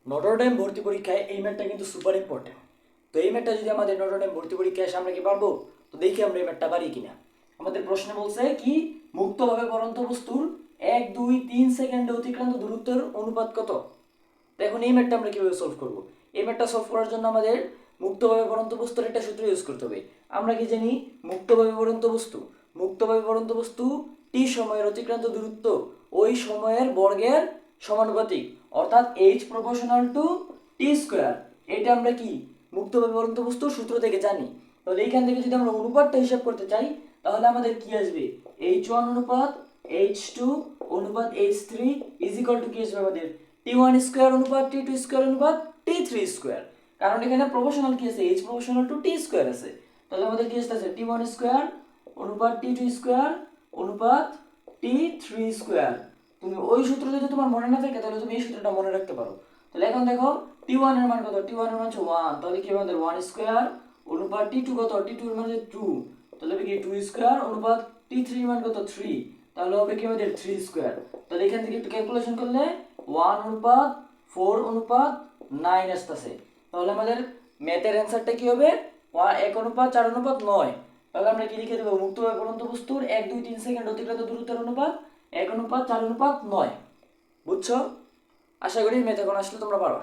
Notre Dame ভর্তি পরীক্ষায় এই ম্যাথটা কিন্তু সুপার ইম্পর্টেন্ট। তো এই ম্যাথটা যদি আমাদের নটর ডেম ভর্তি পরীক্ষায় আসে আমরা কি পারবো? তো দেখি আমরা এই ম্যাথটা পারি কিনা। আমাদের প্রশ্নে বলছে কি, মুক্তভাবে পড়ন্ত বস্তুর 1 2 3 সেকেন্ডে অতিক্রান্ত দূরত্বের অনুপাত কত। তো এখন এই ম্যাথটা আমরা কিভাবে সলভ করব? এই ম্যাথটা সলভ করার জন্য আমাদের মুক্তভাবে পড়ন্ত বস্তুর একটা সূত্র ইউজ করতে হবে। আমরা কি জানি? মুক্তভাবে পড়ন্ত বস্তু টি সময়ের অতিক্রান্ত দূরত্ব ওই সময়ের বর্গের সমানুপাতিক, অর্থাৎ h proportional to T square. এটা আমরা কি মুক্তভাবে পড়ন্ত বস্তুর সূত্র থেকে জানি। তাহলে এইখান থেকে যদি আমরা অনুপাতটা হিসাব করতে চাই তাহলে আমাদের কি আসবে? h1 অনুপাত h2 অনুপাত h3 ইজ ইকুয়াল টু কি আসবে আমাদের? t1 স্কোয়ার অনুপাত t2 স্কোয়ার অনুপাত t3 স্কোয়ার। কারণ এখানে প্রপোর্শনাল কি আছে? h proportional to t square আছে। তাহলে আমাদের কি আসছে? t1 স্কোয়ার অনুপাত t2 স্কোয়ার অনুপাত t3 স্কোয়ার। তুমি ওই সূত্র যদি তোমার মনে না থাকে তাহলে তুমি এই সূত্রটা মনে রাখতে পারো। তাহলে এখন দেখো t1 এর মান কত? t1 এর মান হচ্ছে 1, তাহলে কি আমাদের 1 স্কোয়ার অনুপাত t2 কত? t2 এর মান হচ্ছে 2, তাহলে হবে কি 2 স্কোয়ার অনুপাত t3 এর মান কত? 3, তাহলে হবে কি আমাদের 3 স্কোয়ার। তাহলে এখান থেকে একটু ক্যালকুলেশন করলে 1 অনুপাত 4 অনুপাত 9 আসতেছে। তাহলে আমাদের ম্যাথের অ্যান্সারটা কি হবে? 1 অনুপাত 4 অনুপাত 9। তাহলে আমরা কি লিখে দেবো? মুক্তভাবে পড়ন্ত বস্তুর 1 2 3 সেকেন্ড অতিক্রান্ত দূরত্বের অনুপাত 1 অনুপাত 4 অনুপাত 9। বুঝছো? আশা করি ম্যাথ এখন আসলে তোমরা পারবা।